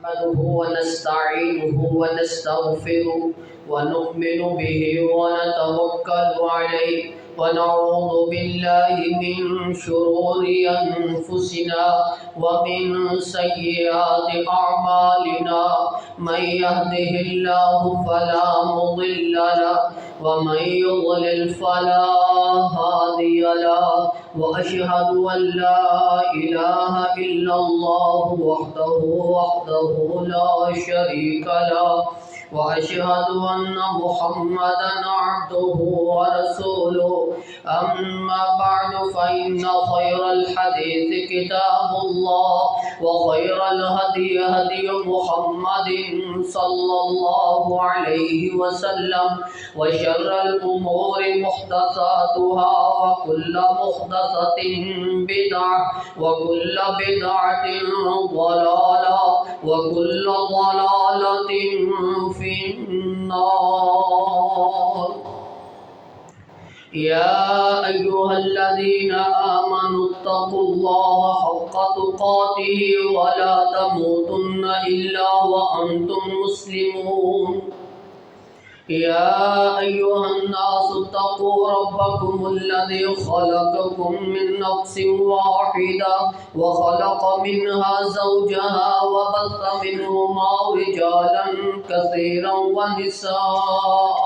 نحمده ونستعينه ونستغفره ونؤمن به ونتوكل عليه ونعوذ بالله من شرور أنفسنا ومن سيئات أعمالنا من يهده الله فلا مضل له ومن يضلل فلا هادي له وأشهد أن لا إله إلا الله وحده لا شريك له وأشهد أن محمدا عبده ورسوله أما بعد فإن خير الحديث كتاب الله وخير الهدي هدي محمد صلى الله عليه وسلم وشر الأمور محدثاتها وكل محدثة بدعة وكل بدعة ضلالة وكل ضلالة في النار. يا أيها الذين آمنوا اتقوا الله حق تقاته ولا تموتن إلا وأنتم مسلمون. يا أيها الناس اتقوا ربكم الذي خلقكم من نفس واحدة وخلق منها زوجها وبث منهما رجالا كثيرا ونساء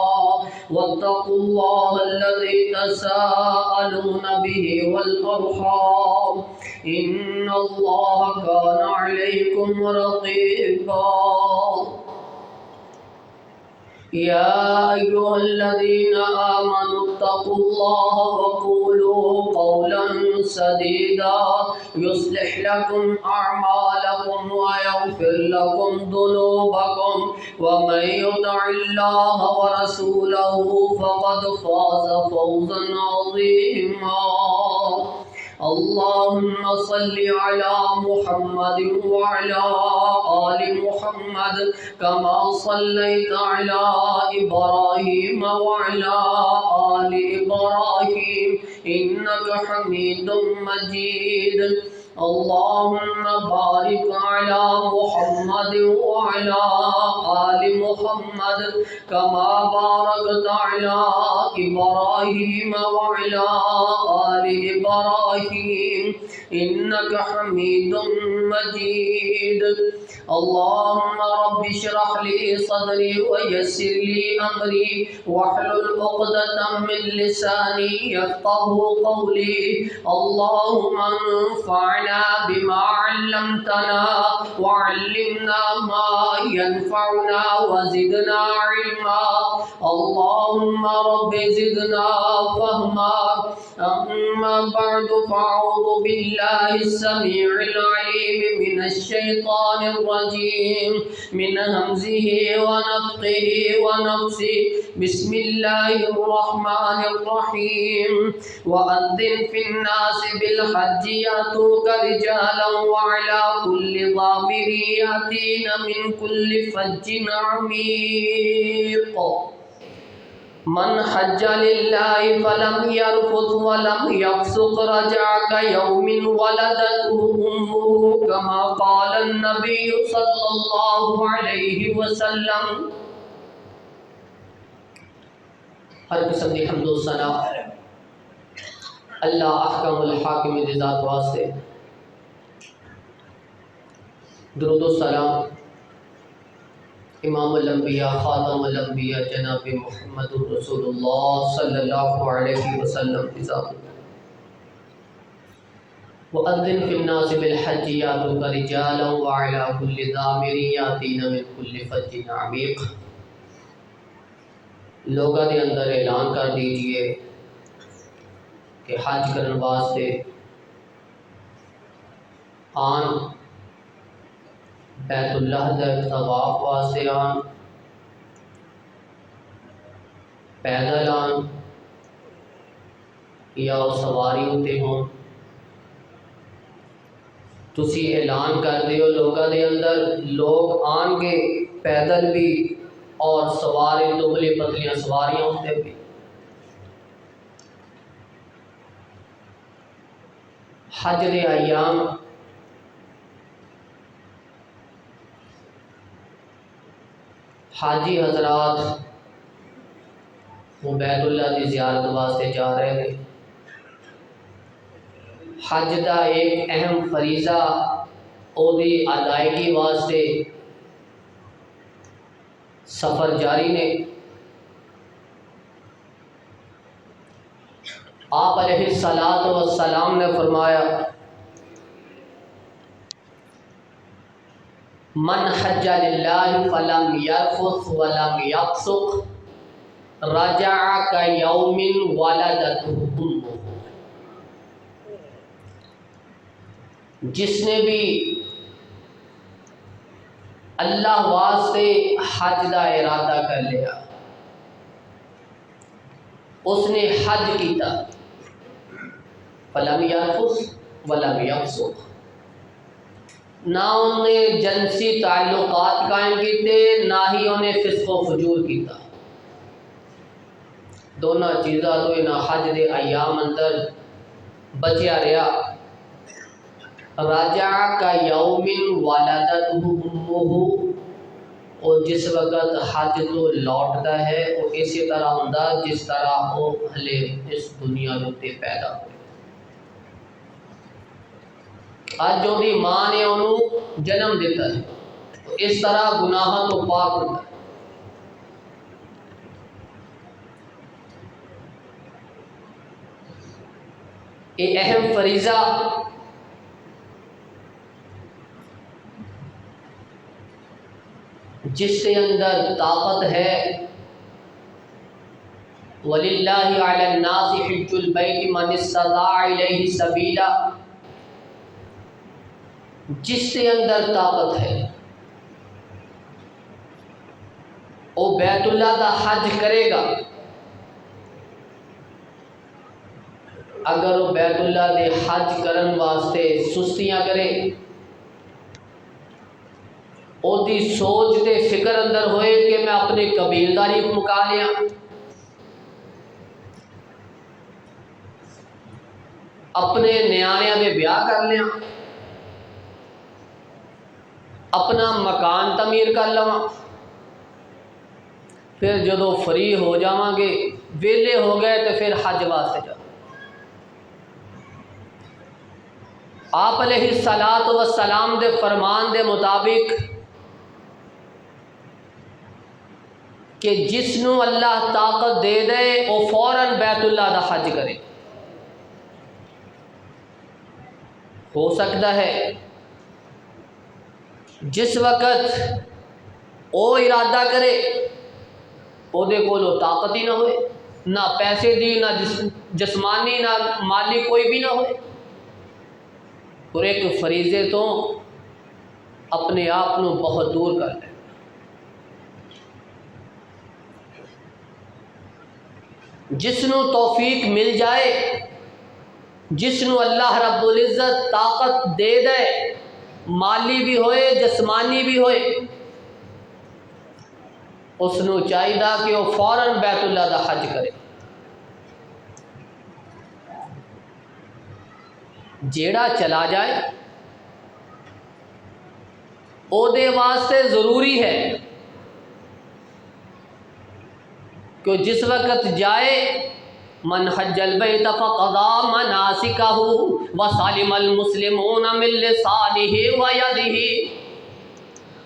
واتقوا الله الذي تساءلون به والأرحام إن الله كان عليكم رقيبا. يا أيها الذين آمنوا اتقوا الله وقولوا قولا سديدا يصلح لكم أعمالكم ويغفر لكم ذنوبكم ومن يطع الله ورسوله فقد فاز فوزا عظيما. اللهم صل على محمد وعلى آل محمد كما صليت على إبراهيم وعلى آل إبراهيم إنك حميد مجيد. اللهم بارك على محمد وعلى آل محمد كما باركت على إبراهيم وعلى آل إبراهيم إنك حميد مجيد. اللهم رب اشرح لي صدري ويسر لي أمري واحلل عقدة من لساني يفقه قولي. اللهم انفعنا بما علمتنا وعلمنا ما ينفعنا وزدنا علما. اللهم رب زدنا فهما. أما بعد فأعوذ بالله السميع العليم من الشيطان الرجيم من همزه ونفخه ونفسه. بسم الله الرحمن الرحيم. وأذن في الناس بالحج يأتوك رجالا وعلى كل ضامر يأتين من كل فج عميق. من حج لله فلم يرفث ولم يفسق رجع كيوم ولدته أمه كما قال النبي صلى الله عليه وسلم. ہر قسم کی حمد و ثنا اللہ احکم الحاکم دی ذات واسطے. درود و سلام امام الانبیاء خاتم الانبیاء جناب محمد رسول اللہ صلی اللہ علیہ وسلم کی ذات. وَأَذِّن فِي النَّاسِ بِالْحَجِّ يَأْتُوكَ رِجَالًا وَعَلَى كُلِّ ضَامِرٍ يَأْتِينَ مِنْ كُلِّ فَجٍّ عَمِيقٍ. لوگوں کے اندر اعلان کر دیجئے کہ حج کرن واسطے آن، بیت اللہ دے طواف واسطے آن، پیدل آن یا سواری ہوتے ہوں. تسی اعلان کر دیو لوگوں دے اندر، لوگ آن گے پیدل بھی اور سواری دبلی پتلیاں سواریاں ہوتے بھی. حج دے ایام حاجی حضرات وہ بیت اللہ کی زیارت واسطے جا رہے ہیں۔ حج کا ایک اہم فریضہ دی ادائیگی واسطے سفر جاری نے۔ آپ علیہ الصلاۃ والسلام نے فرمایا من حج للہ فلم یرفث ولم یفسق رجع کیوم ولدتہ امہ۔ جس نے بھی اللہ واسطے حج کا ارادہ کر لیا، اس نے حج کیتا، فلم یرفث ولم یفسق، نہ انہیں جنسی تعلقات قائم کیتے، نہ ہی انہیں فسق و فجور کیتا۔ دونوں چیزاں تو انہاں حج دے ایام اندر بچیا رہا۔ راجع کا یوم ولدتہ امہ، اور جس وقت حج تو لوٹتا ہے وہ اسی طرح ہوندا جس طرح وہ ہلے اس دنیا کے پیدا ہوئے۔ اج جو دی ماں نے انہوں جنم دیتا ہے اس طرح گناہاں تو پاک ہوتا ہے۔ یہ اہم فریضہ جس کے اندر طاقت ہے، وَلِلَّهِ عَلَى النَّاسِ حِجُّ الْبَيْتِ مَنِ اسْتَطَاعَ إِلَيْهِ سَبِيلًا، جس کے اندر طاقت ہے وہ بیت اللہ کا حج کرے گا۔ اگر وہ بیت اللہ دے حج کرن واسطے سستیاں کرے، او دی سوچ تے فکر اندر ہوئے کہ میں اپنی قبیلداری مکا لیا، اپنے نیانے دے بیاہ کر لیا، اپنا مکان تعمیر کر لواں، پھر جدو فری ہو جاواں گے ویلے ہو گئے تو پھر حج واسطے جا۔ آپ علیہ الصلاۃ والسلام دے فرمان دے مطابق کہ جس نو اللہ طاقت دے دے وہ فوراً بیت اللہ دا حج کرے۔ ہو سکتا ہے جس وقت وہ ارادہ کرے وہ دے کولو طاقت ہی نہ ہوئے، نہ پیسے دی، نہ جسمانی نہ مالی کوئی بھی نہ ہوئے، اور ایک فریضے تو اپنے آپ کو بہت دور کر لے۔ جس نو توفیق مل جائے، جس نو اللہ رب العزت طاقت دے دے، مالی بھی ہوئے جسمانی بھی ہوئے، اس نو چاہیے کہ وہ فوراً بیت اللہ دا حج کرے۔ جیڑا چلا جائے او دے واسطے ضروری ہے کہ جس وقت جائے من حج البیت فقضى مناسکہ وسلم المسلمون من لسانہ ویدہ،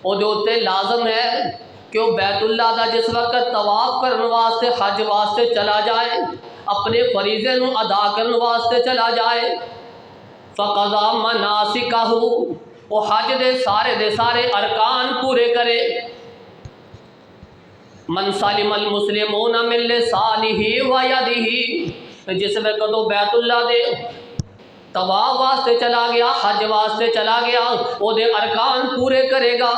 او دے اوتے لازم ہے کہ وہ بیت اللہ دا جس وقت طواف کرنے واسطے حج واسطے چلا جائے، اپنے فریضے نو ادا کرنے واسطے چلا جائے، فقضى مناسکہ، وہ حج دے سارے ارکان پورے کرے۔ من سلم المسلمون من لسانہ ویدہ، جس وقت وہ بیت اللہ دے طواف واسطے چلا گیا، حج واسطے چلا گیا، وہ دے ارکان پورے کرے گا،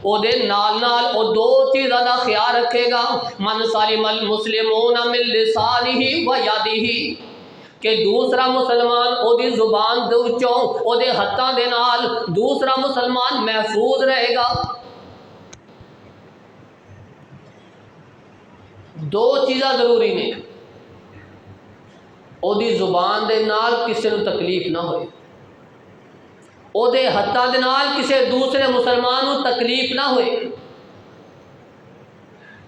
وہ دے نال وہ دو چیزاں دا خیال رکھے گا۔ من سلم المسلمون من لسانہ ویدہ، کہ دوسرا مسلمان او دی زبان دے وچوں او دے ہتھاں دے نال دوسرا مسلمان محفوظ رہے گا۔ دو چیزاں ضروری نے، او دی زبان دے نال کسی نو تکلیف نہ ہوئے، او دے ہتھاں دے نال کسی دوسرے مسلمان نو تکلیف نہ ہوئے،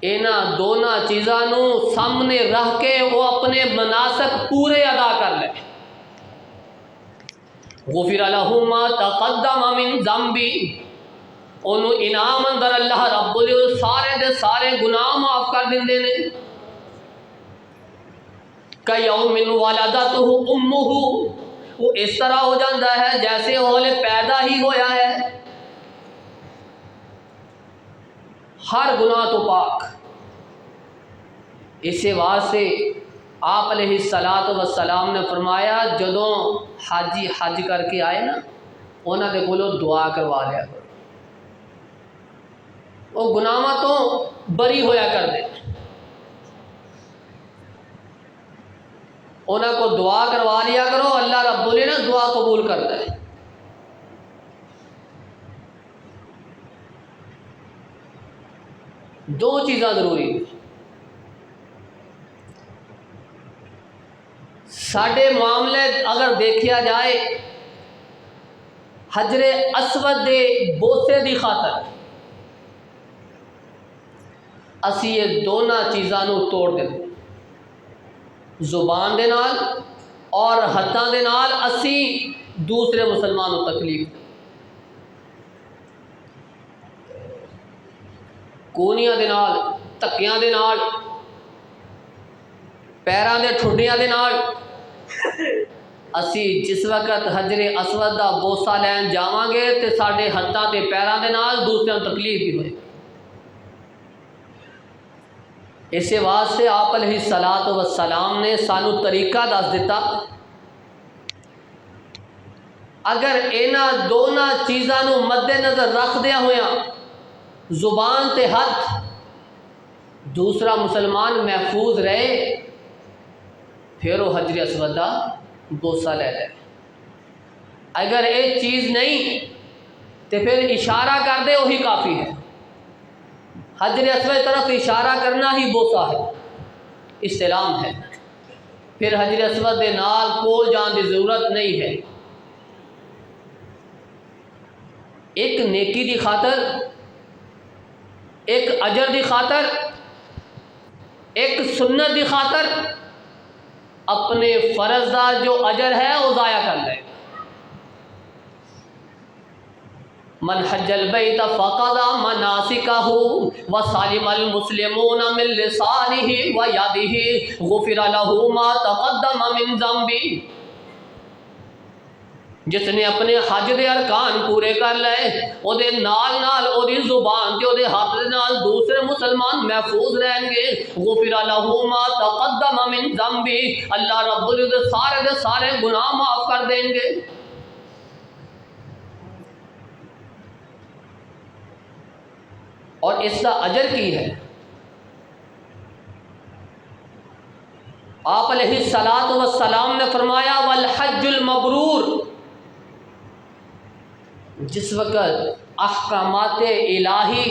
انہاں دونوں چیزاں نو سامنے رکھ کے وہ اپنے مناسک پورے ادا کر لے. غفر لہ ما تقدم من ذنبی، انہوں انعام اندر اللہ رب العزت سارے دے سارے گناہ معاف کر دیندے نے. کیوم ولدتہ امہ، وہ اس طرح ہو جاتا ہے جیسے وہ پیدا ہی ہویا ہے، ہر گناہ تو پاک. اسی واسطے آپ علیہ السلام نے فرمایا جدوں حاجی حج کر کے آئے نا، انہاں دے کولوں دعا کروا لیا کرو، وہ گناہاں تو بری ہویا کر دے. انہاں کو دعا کروا لیا کرو، اللہ رب العزت دعا قبول کرتا ہے. دو چیزاں ضروری ہیں. ساڈے معاملے اگر دیکھا جائے حجر اسود دے بوسے دی خاطر اسی یہ دونوں چیزاں نو توڑ دیں، زبان دے نال اور ہتھاں دے نال اسی دوسرے مسلمانوں تکلیف، کونیاں دے نال، تکیاں دے نال، پیراں دے ٹھڈیاں دے نال اسی جس وقت حجر اسود دا بوسا لین جاواں گے تے ساڈے ہتھاں تے پیراں دے نال دوسرے نوں تکلیف بھی ہوئے. اسی واسطے آپ علیہ السلام نے سانو طریقہ دس دیتا. اگر انہاں دونوں چیزاں نو مد نظر رکھدیاں ہویاں زبان تے ہاتھ دوسرا مسلمان محفوظ رہے، پھر وہ حجر اسود دا بوسا لے لے. اگر یہ چیز نہیں تو پھر اشارہ کر دے وہی کافی ہے. حجر اسود طرف اشارہ کرنا ہی بوسا ہے، استلام ہے. پھر حجر اسود دے نال کول جان دی ضرورت نہیں ہے. ایک نیکی دی خاطر، ایک اجر دی خاطر، ایک سنت دی خاطر اپنے فرض دا جو اجر ہے وہ ضائع کر لے. من حج البیت فقد مناسکہ وسلم المسلمون من لسانہ ویدہ غفر لہ ما تقدم من ذنبہ. جس نے اپنے حج دے ارکان پورے کر لے، او دے نال نال او دی زبان تے او دے ہاتھ دے نال دوسرے مسلمان محفوظ رہن گے. غفر لہ ما تقدم من ذنبہ، اللہ رب العزت سارے دے سارے گناہ معاف کر دیں گے. اور اس کا اجر کی ہے؟ آپ علیہ السلام نے فرمایا والحج المبرور. جس وقت احکامات الہی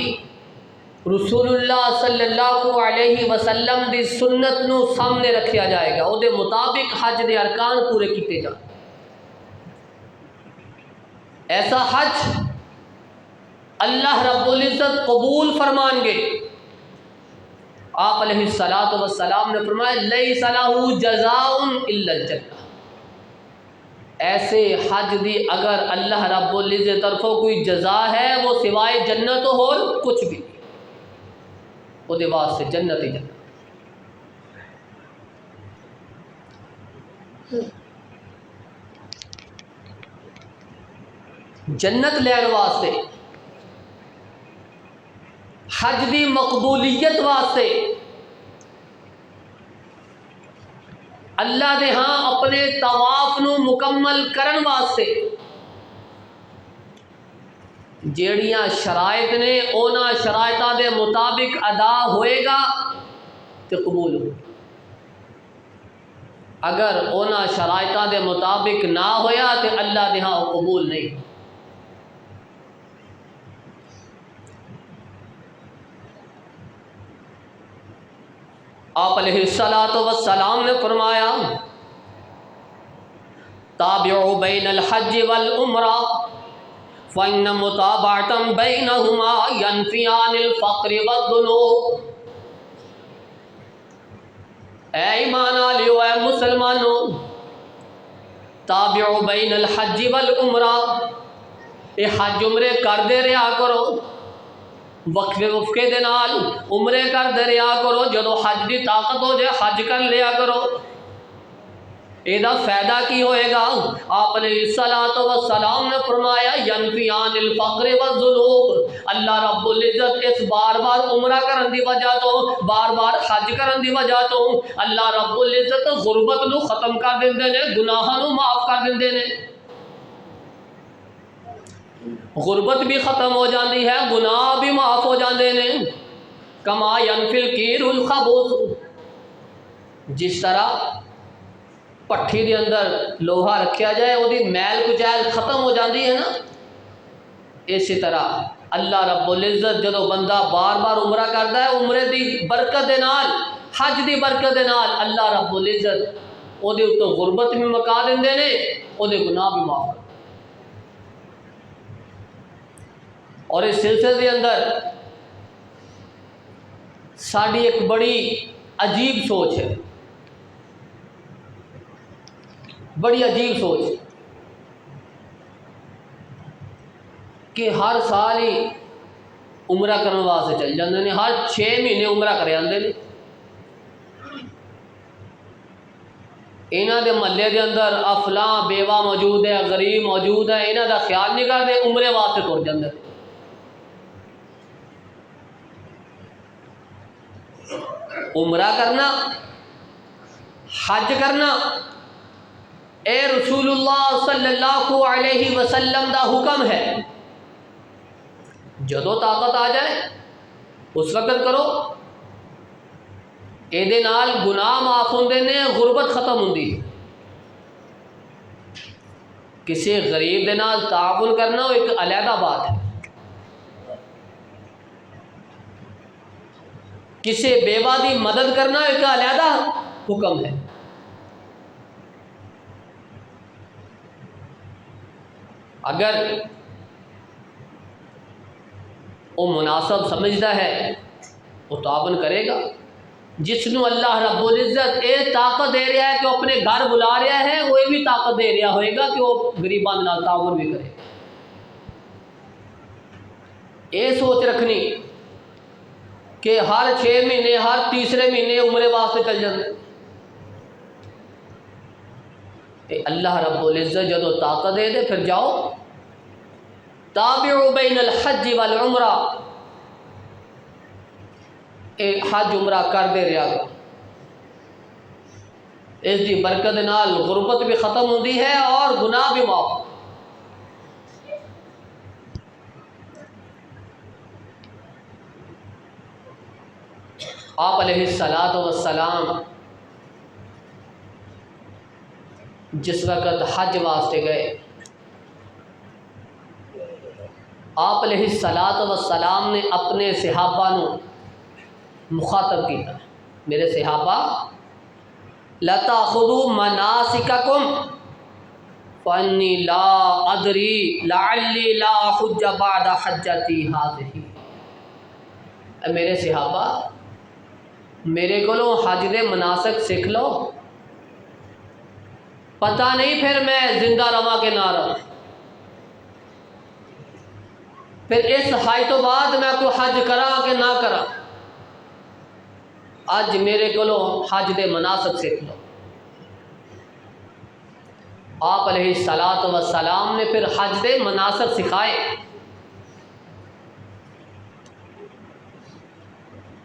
رسول اللہ صلی اللہ علیہ وسلم دی سنت نو سامنے رکھیا جائے گا، وہ دے مطابق حج دے ارکان پورے کیتے جان. ایسا حج اللہ رب العزت قبول فرمان گے. آپ علیہ السلام نے فرمایا لیس لہ جزاء الا الجنہ. ایسے حج دی اگر اللہ رب العزت طرفوں کوئی جزا ہے وہ سوائے جنت ہو کچھ بھی نہیں، وہ دے واسطے جنت ہی جنت. جنت لین واسطے، حج دی مقبولیت واسطے اللہ دے ہاں اپنے طواف نو مکمل کرن واسطے جیڑیاں شرائط نے اونا شرائطاں دے مطابق ادا ہوئے گا تو قبول ہو. اگر اونا شرائطاں دے مطابق نہ ہویا تو اللہ دے ہاں قبول نہیں. آپ علیہ السلام نے فرمایا تابعوا بین الحج والعمرہ فإن متابعة بینہما ینفیان الفقر والذنوب. اے ایمان والیو، اے مسلمانوں، تابعوا بین الحج والعمرہ، اے حج عمرے کر دے رہا کرو، وقفے وقفے دے نال عمرے کر دے رہا کرو، جدو حج دی طاقت ہو جائے حج کر لیا کرو۔ یہ فائدہ کی ہوئے گا؟ آپ علیہ السلام نے فرمایا ینفیان الفقر والذنوب، اللہ رب العزت اس بار بار عمرہ کرن دی وجہ تو، بار بار حج کرن دی وجہ تو اللہ رب العزت غربت نو ختم کر دیندے نے، گناہاں نو معاف کر دیندے نے۔ غربت بھی ختم ہو جاندی ہے، گناہ بھی معاف ہو جاندے نے۔ کما ینفی الکیر الخبث، جس طرح پٹھی دے اندر لوہا رکھیا جائے وہ دی میل کچیل ختم ہو جاندی ہے نا، اسی طرح اللہ رب العزت جدو بندہ بار بار عمرہ کرتا ہے، عمرے دی برکت دے نال، حج دی برکت دے نال اللہ رب العزت او دے اتوں غربت بھی مکا دیندے نے، او دے گناہ بھی معاف۔ اور اس سلسلے دے اندر ساڑی ایک بڑی عجیب سوچ ہے، بڑی عجیب سوچ کہ ہر سال ہی عمرہ کرنے واسطے چل جاندے نے، ہر 6 مہینے عمرہ کرے آندے نے۔ انہاں دے محلے دے اندر افلاں بیوہ موجود ہے، غریب موجود ہے، انہاں دا خیال نہیں کرتے، عمرے واسطے ٹر جاندے۔ عمرہ کرنا، حج کرنا، اے رسول اللہ صلی اللہ علیہ وسلم دا حکم ہے، جدو طاقت آ جائے اس وقت کرو، اے دے نال گناہ معاف ہوندے نے، غربت ختم ہوندی۔ کسی غریب دے نال تعاون کرنا وہ ایک علیحدہ بات ہے، کسی بیوہ دی مدد کرنا ایک علیحدہ حکم ہے۔ اگر وہ مناسب سمجھتا ہے وہ تعاون کرے گا، جس نو اللہ رب العزت اے طاقت دے رہا ہے کہ وہ اپنے گھر بلا رہا ہے، وہ بھی طاقت دے رہا ہوئے گا کہ وہ غریبان نال تعاون بھی کرے۔ یہ سوچ رکھنی کہ ہر 6 مہینے، ہر تیسرے مہینے عمرے واسطے چل جاتے، اللہ رب العزت جدو طاقت دے دے پھر جاؤ۔ تابعوا بین الحج والعمرہ، اے حج عمرہ کر دے رہا گا، اس دی برکت نال غربت بھی ختم ہوندی ہے اور گناہ بھی معاف۔ آپ علیہ السلام جس وقت حج واسطے گئے، آپ علیہ السلام نے اپنے صحابہ نو مخاطب کیا، میرے صحابہ لَتَأْخُذُوا مَنَاسِكَكُمْ فَإِنِّي لَا أَدْرِي لَعَلِّي لَا أَحُجَّ بَعْدَ حَجَّتِي هَٰذِهِ، اے میرے صحابہ میرے کو حج دے مناسک سیکھ لو، پتہ نہیں پھر میں زندہ رواں کہ نہ رہا، پھر اس حج تو بعد میں کوئی حج کرا کہ نہ کرا، اج میرے کو حج دے مناسک سیکھ لو۔ آپ علیہ السلام نے پھر حج دے مناسک سکھائے۔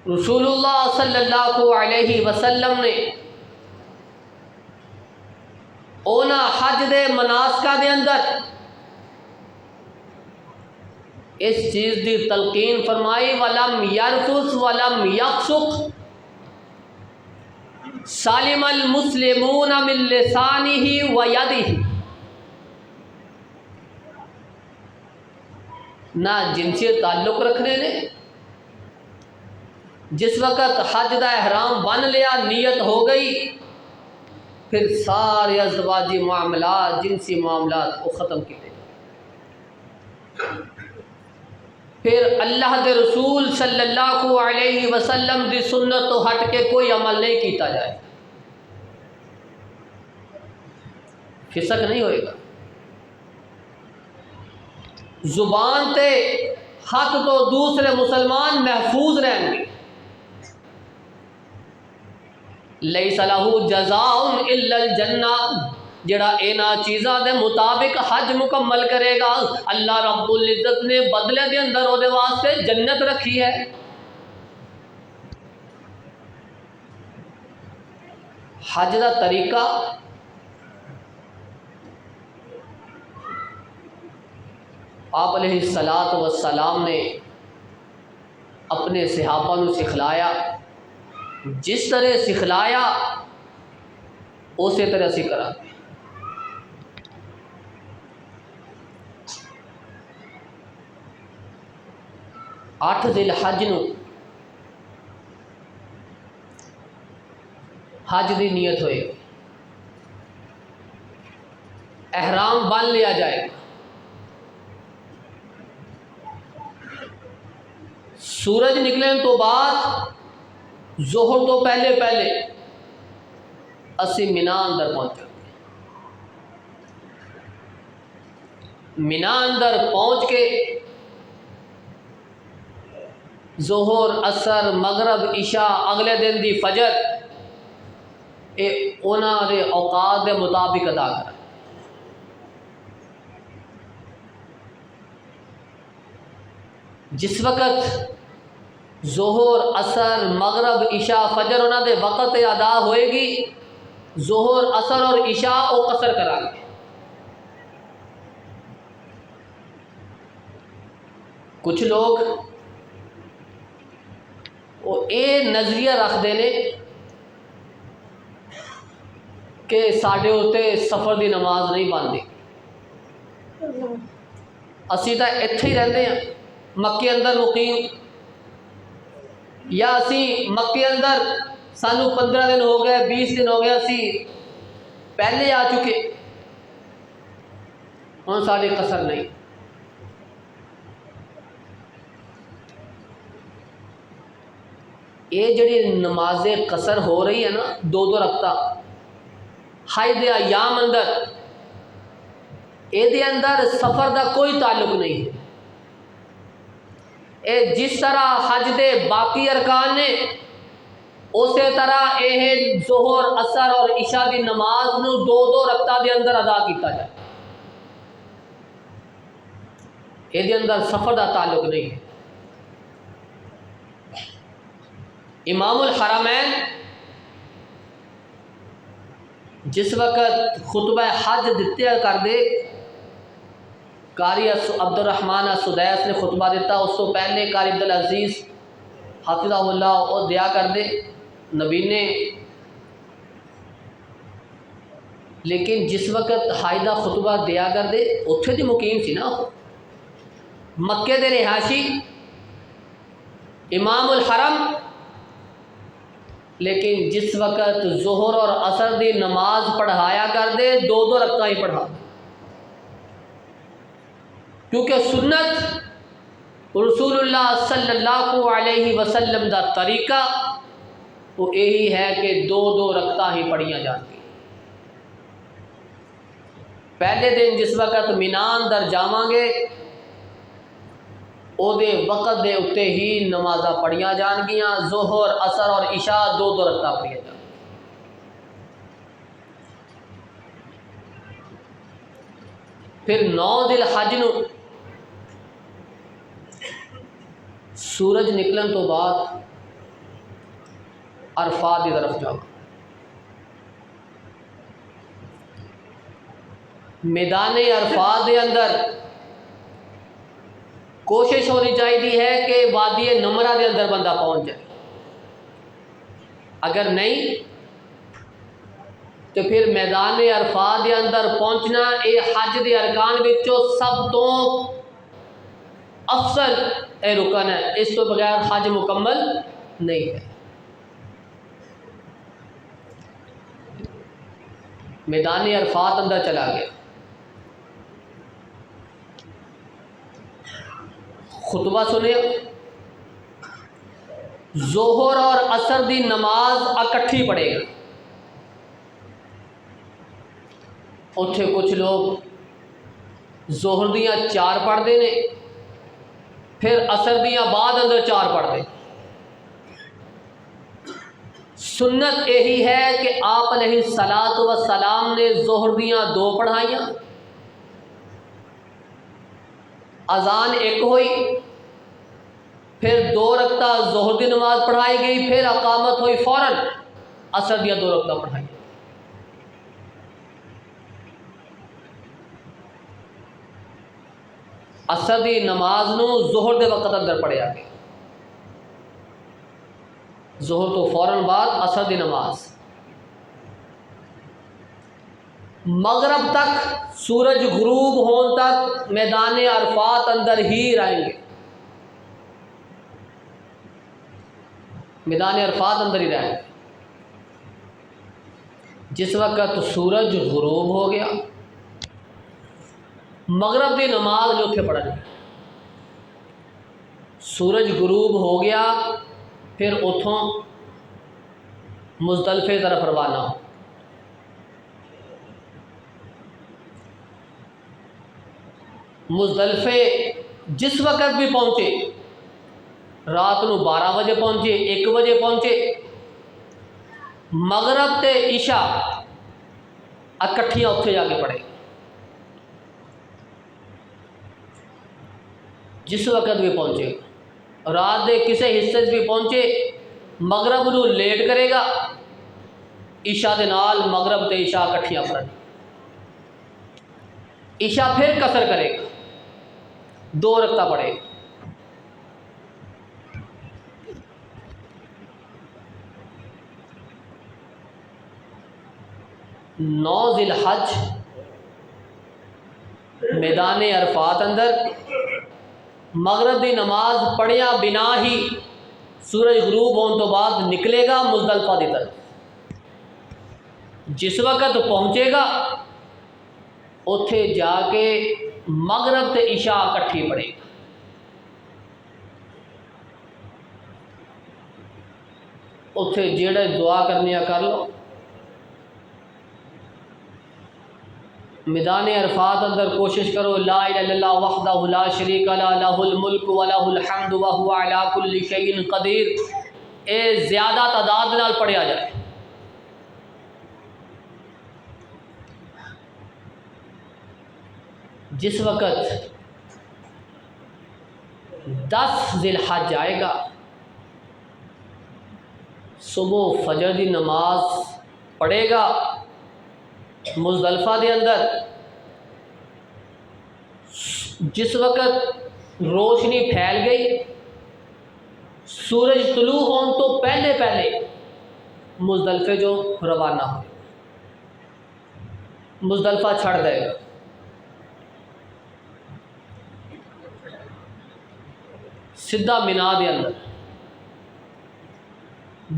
رسول اللہ صلی اللہ علیہ وسلم نے اونا حج دے مناسکہ دے اندر اس چیز دی تلقین فرمائی، وَلَمْ يَرْفُثْ وَلَمْ يَفْسُقْ سَلِمَ الْمُسْلِمُونَ مِنْ لِسَانِهِ وَيَدِهِ، نہ جن سے تعلق رکھنے نے، جس وقت حج دا احرام بن لیا، نیت ہو گئی، پھر سارے ازدواجی معاملات، جنسی معاملات کو ختم کیتے، پھر اللہ دے رسول صلی اللہ علیہ وسلم دی سنت تو ہٹ کے کوئی عمل نہیں کیتا جائے۔ فسق نہیں ہوئے گا. زبان تے ہاتھ تو دوسرے مسلمان محفوظ رہیں گے. لیس لہ جزاء الا الجنہ، جڑا اینا چیزاں دے مطابق حج مکمل کرے گا اللہ رب العزت نے بدلے دے اندر او دے واسطے جنت رکھی ہے. حج دا طریقہ آپ علیہ السلام نے اپنے صحابہ نو سکھلایا. جس طرح سکھلایا اسی طرح سکھلا. 8 ذی الحج نو حج دی نیت ہوئے، احرام بن لیا جائے. سورج نکلنے تو بعد ظہر تو پہلے اسی مینا اندر پہنچے. مینا اندر پہنچ کے ظہر، عصر، مغرب، عشاء، اگلے دن دی فجر اے انہاں دے اوقات دے مطابق ادا کر. جس وقت ظہر، عصر، مغرب، عشاء، فجر انہاں دے وقت ادا ہوئے گی، ظہر، عصر اور عشاء او قصر کرا گے. کچھ لوگ وہ اے نظریہ رکھ دینے کہ ساڈے ہوتے سفر دی نماز نہیں بنتی. اسی تو اتھے ہی رہتے ہیں مکے اندر مقیم، یا اسی مکے اندر سانو 15 دن ہو گئے، 20 دن ہو گئے، اسی پہلے آ چکے، ہن ساڈے قصر نہیں. یہ جڑی نماز قصر ہو رہی ہے نا 2 رکعتاں حج دے ایام اندر، اے دے اندر سفر دا کوئی تعلق نہیں ہے. اے جس طرح حج دے باقی ارکان نے اسی طرح یہ ظہر، عصر اور عشاء دی نماز نو 2 رکعتاں دے اندر ادا کیتا جائے. اے دے اندر سفر دا تعلق نہیں ہے. امام الحرمین جس وقت خطبہ حج دیتے کر دے، قاری عبد الرحمن السدیس نے خطبہ دیتا، اس تو پہلے قاری عبدالعزیز حافظہ اللہ وہ دیا کر دے نبی نے. لیکن جس وقت حج دا خطبہ دیا کر دے اتھے دی مقیم سی نا، مکے دے رہائشی امام الحرم، لیکن جس وقت ظہر اور عصر دی نماز پڑھایا کر دے 2 رکعتاں ہی پڑھا. کیونکہ سنت رسول اللہ صلی اللہ علیہ وسلم دا طریقہ وہ یہی ہے کہ 2 رکعتاں ہی پڑھیاں جاتی. پہلے دن جس وقت مینا اندر جاواں گے او دے وقت دے اتے ہی نمازاں پڑھیاں جان گیاں، ظہر، عصر اور عشاء 2 رکعتاں پڑھیاں جان. پھر 9 ذی الحج نو سورج نکلن تو بعد عرفات کی طرف جاؤ. میدان عرفات دے اندر کوشش ہونی چاہیے ہے کہ وادی نمرہ دے اندر بندہ پہنچ جائے. اگر نہیں تو پھر میدان عرفات دے اندر پہنچنا یہ حج دے ارکان وچوں سب تو افضل رکن ہے. اس تو بغیر حج مکمل نہیں ہے. میدان عرفات اندر چلا گیا، خطبہ سنیا، ظہر اور عصر دی نماز اکٹھی پڑھے گا. اتھے کچھ لوگ ظہر دیاں 4 پڑھتے ہیں، پھر عصر دیاں بعد اندر 4 پڑھتے ہیں۔ سنت یہی ہے کہ آپ علیہ الصلاۃ والسلام نے ظہر دیاں 2 پڑھائیاں، اذان 1 ہوئی، پھر 2 رکعت ظہر دی نماز پڑھائی گئی، پھر اقامت ہوئی، فوراً عصر دیاں 2 رکعت پڑھائی۔ عصر دی نماز نو ظہر دے وقت اندر پڑھیا گیا، ظہر تو فوراً بعد عصر دی نماز۔ مغرب تک، سورج غروب ہون تک میدان عرفات اندر ہی رہیں گے، میدان عرفات اندر ہی رہیں گے۔ جس وقت سورج غروب ہو گیا، مغرب دی نماز جو اتنے پڑھنی، سورج غروب ہو گیا پھر اتھوں مزدلفے طرف روانہ ہو۔ مزدلفے جس وقت بھی پہنچے، رات نو 12 بجے پہنچے، 1 بجے پہنچے، مغرب تے عشاء اکٹھیاں اتھے جا کے پڑھے، جس وقت بھی پہنچے، رات دے کسے حصے بھی پہنچے، مغرب نو لیٹ کرے گا، عشاء دے نال مغرب تے عشاء اکٹھیاں پڑھے، عشاء پھر قصر کرے گا، 2 رکعت پڑھے گا۔ 9 ذی الحج میدان عرفات اندر مغرب دی نماز پڑھیا بنا ہی سورج غروب ہونے تو بعد نکلے گا مزدلفہ دی طرف۔ جس وقت پہنچے گا اتھے جا کے مغرب تے عشاء اکٹھی پڑھے گا۔ اتھے جیڑے دعا کرنی کر لو۔ میدان عرفات اندر کوشش کرو لا الہ الا اللہ وحدہ لا شریک لہ لہ الملک ولہ الحمد وہو علی کل شیء قدیر، اے زیادہ تعداد نال پڑھیا جائے۔ جس وقت 10 ذی الحج آئے گا، صبح فجر دی نماز پڑھے گا مزدلفہ دے اندر، جس وقت روشنی پھیل گئی، سورج طلوع ہون تو پہلے پہلے مزدلفے جو روانہ ہو، مزدلفہ چھڑ دے گا۔ سدھا مینا دے اندر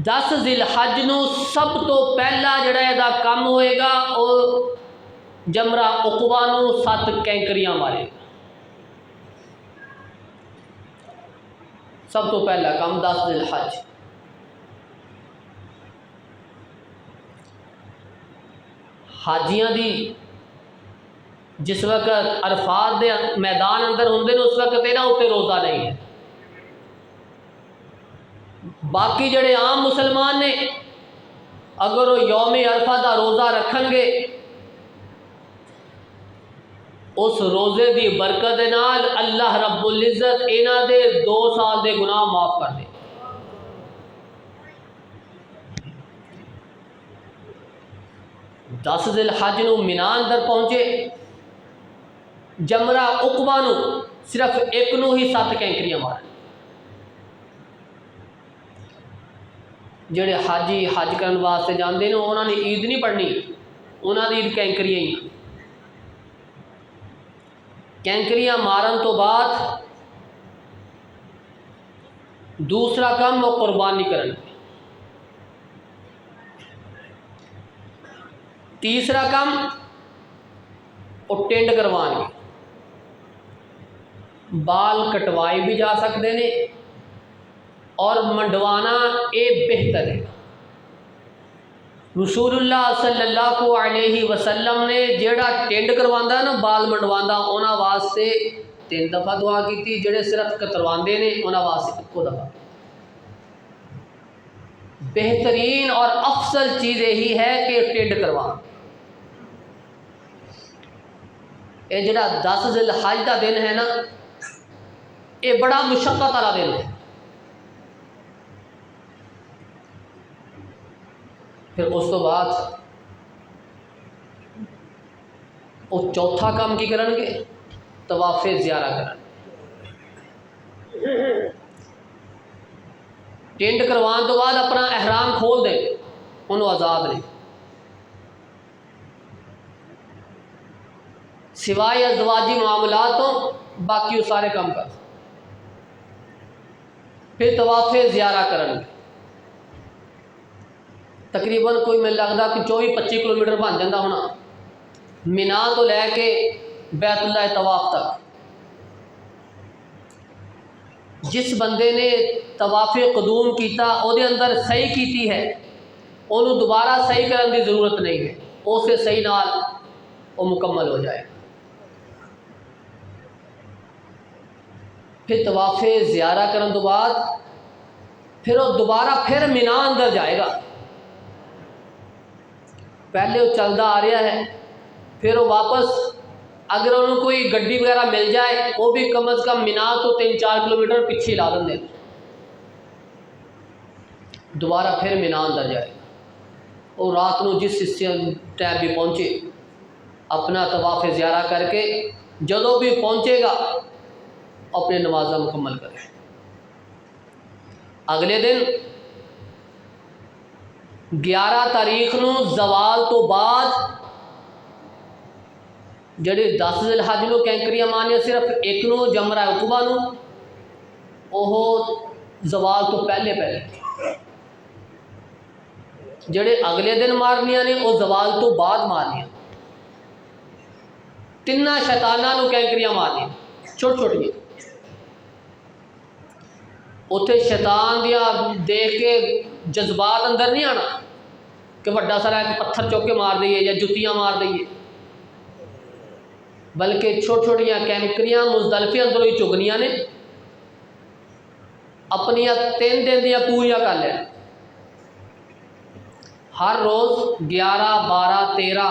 10 ذی الحج نو سب تو پہلا جڑا ایدا کم ہوئے گا وہ جمرہ عقبہ نو 7 کینکریاں مارے گا۔ سب تو پہلا کم 10 ذی الحج۔ حاجیاں دی جس وقت عرفات دے میدان اندر ہوندے نے اس وقت انہاں اوتے روزہ نہیں ہے۔ باقی جڑے عام مسلمان نے اگر وہ یوم عرفہ دا روزہ رکھن گے، اس روزے دی برکت نال اللہ رب العزت انہاں دے 2 سال دے گناہ معاف کر دے۔ دس ذی الحج نو مینا اندر پہنچے، جمرہ عقبہ نو صرف ایک نو ہی 7 کینکریاں مارے۔ جڑے حاجی حج کرن واسطے جاندے نے انہاں نے عید نہیں پڑھنی، انہاں دی عید کینکریاں ہی۔ کینکریاں مارن تو بعد دوسرا کام وہ قربانی کرن، تیسرا کام وہ ٹینڈ کروان گے۔ بال کٹوائے بھی جا سکتے ہیں اور منڈوانا اے بہتر ہے۔ رسول اللہ صلی اللہ علیہ وسلم نے جیڑا ٹینڈ کرواندہ نا بال منڈواندہ انہاں واسطے 3 دفعہ دعا کی تھی، جڑے صرف کترواندے نے انہاں واسطے 1 دفعہ۔ بہترین اور افضل چیز یہی ہے کہ ٹینڈ کروان۔ یہ جڑا 10 ذی الحج کا دن ہے نا، یہ بڑا مشقت والا دن ہے۔ پھر اس تو بعد وہ چوتھا کام کی کرن گے؟ طواف زیارہ کرن۔ ٹینڈ کروان تو بعد اپنا احرام کھول دیں، انہوں آزاد نہیں، سوائے ازدواجی معاملاتوں باقی وہ سارے کام کر۔ پھر طواف زیارہ کرن گے، تقریباً کوئی میں لگتا کہ 24-25 کلومیٹر بن جاتا ہونا، مینا تو لے کے بیت اللہ طواف تک۔ جس بندے نے طواف قدوم کیتا او دے اندر صحیح کیتی ہے، انہوں دوبارہ صحیح کرنے کی ضرورت نہیں ہے، اسے صحیح نال وہ مکمل ہو جائے۔ پھر طواف زیارہ کرنے تو بعد پھر وہ دوبارہ پھر مینا اندر جائے گا۔ پہلے وہ چلتا آ رہا ہے، پھر وہ واپس اگر انہوں کوئی گڈی وغیرہ مل جائے وہ بھی کم از کم مینا تو 3-4 کلومیٹر پیچھے لا دیں، دوبارہ پھر مینا اندر جائے گا۔ اور رات کو جس ٹائم بھی پہنچے اپنا طواف زیارہ کر کے جدوں بھی پہنچے گا اپنے نمازہ مکمل کرے۔ اگلے دن 11 تاریخ نو زوال تو بعد جڑے 10 ذی الحج نو کینکریاں مارنیاں صرف ایک نو جمرہ عقبہ نو، وہ زوال تو پہلے جڑے اگلے دن مارنیاں نے وہ زوال تو بعد مارنیاں۔ 3 شیطاناں نو کینکریاں مارنیاں چھوٹی چھوٹی، اتنے شیطان دیا دیکھ کے جذبات اندر نہیں آنا کہ بڑا سارا ایک پتھر چوک کے مار دئیے یا جتیاں مار دئیے، بلکہ چھوٹی چھوٹیاں کینکریاں مزدلفے اندروں ہی چگنیاں نے، اپنیاں 3 دن دیا پوریا کر لیں۔ ہر روز 11 12 13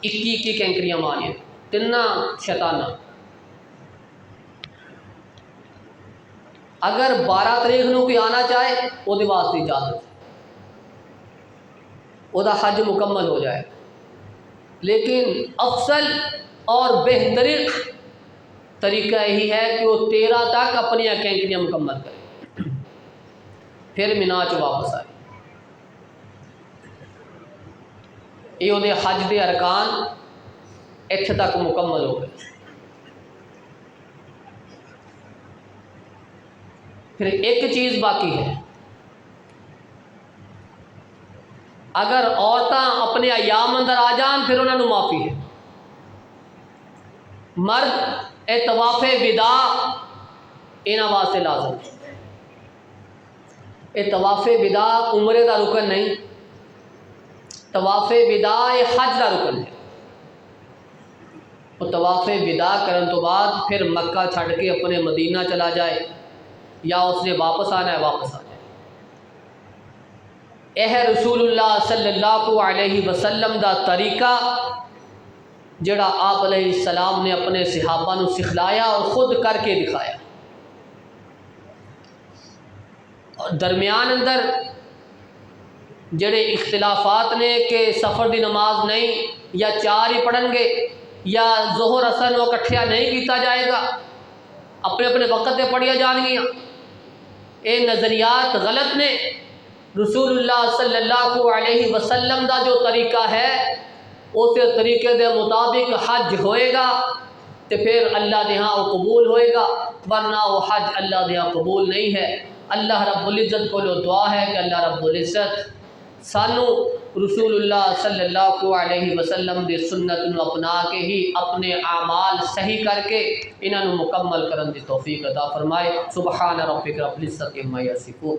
21 کینکریاں مارنیاں 3 شیطانہ۔ اگر 12 تاریخ نو کوئی آنا چاہے وہ واسطے اجازت، وہ حج مکمل ہو جائے، لیکن افضل اور بہترین طریقہ یہی ہے کہ وہ 13 تک اپنی کینکریاں مکمل کرے، پھر مینا چ واپس آئے۔ یہ وہ حج دے ارکان اتنے تک مکمل ہو گئے۔ پھر ایک چیز باقی ہے، اگر عورتاں اپنے ایام اندر آ جان پھر انہوں نے معافی ہے۔ مرد طواف وداع انہاں واسطے لازم ہے۔ یہ طواف وداع عمرے کا رکن نہیں، طواف وداع یہ حج کا رکن ہے۔ وہ طواف وداع کرن تو بعد پھر مکہ چھڑ کے اپنے مدینہ چلا جائے یا اس نے واپس آنا ہے واپس آ جائے۔ یہ رسول اللہ صلی اللہ علیہ وسلم دا طریقہ جڑا آپ علیہ السلام نے اپنے صحابہ نو سکھلایا اور خود کر کے دکھایا۔ اور درمیان اندر جڑے اختلافات نے کہ سفر دی نماز نہیں یا 4 ہی پڑھن گے یا ظہر اثر وہ کٹھیا نہیں کیتا جائے گا، اپنے اپنے وقت پہ پڑھیا جان گیا، یہ نظریات غلط نے۔ رسول اللہ صلی اللہ علیہ وسلم دا جو طریقہ ہے اس طریقے دے مطابق حج ہوئے گا تو پھر اللہ دے ہاں وہ قبول ہوئے گا، ورنہ وہ حج اللہ دے ہاں قبول نہیں ہے۔ اللہ رب العزت کو دعا ہے کہ اللہ رب العزت سانو رسول اللہ صلی اللہ علیہ وسلم دی سنت نو اپنا کے ہی اپنے اعمال صحیح کر کے انہاں نو مکمل کرن دی توفیق عطا فرمائے۔ سبحان ربک رب العزت عما یصفون۔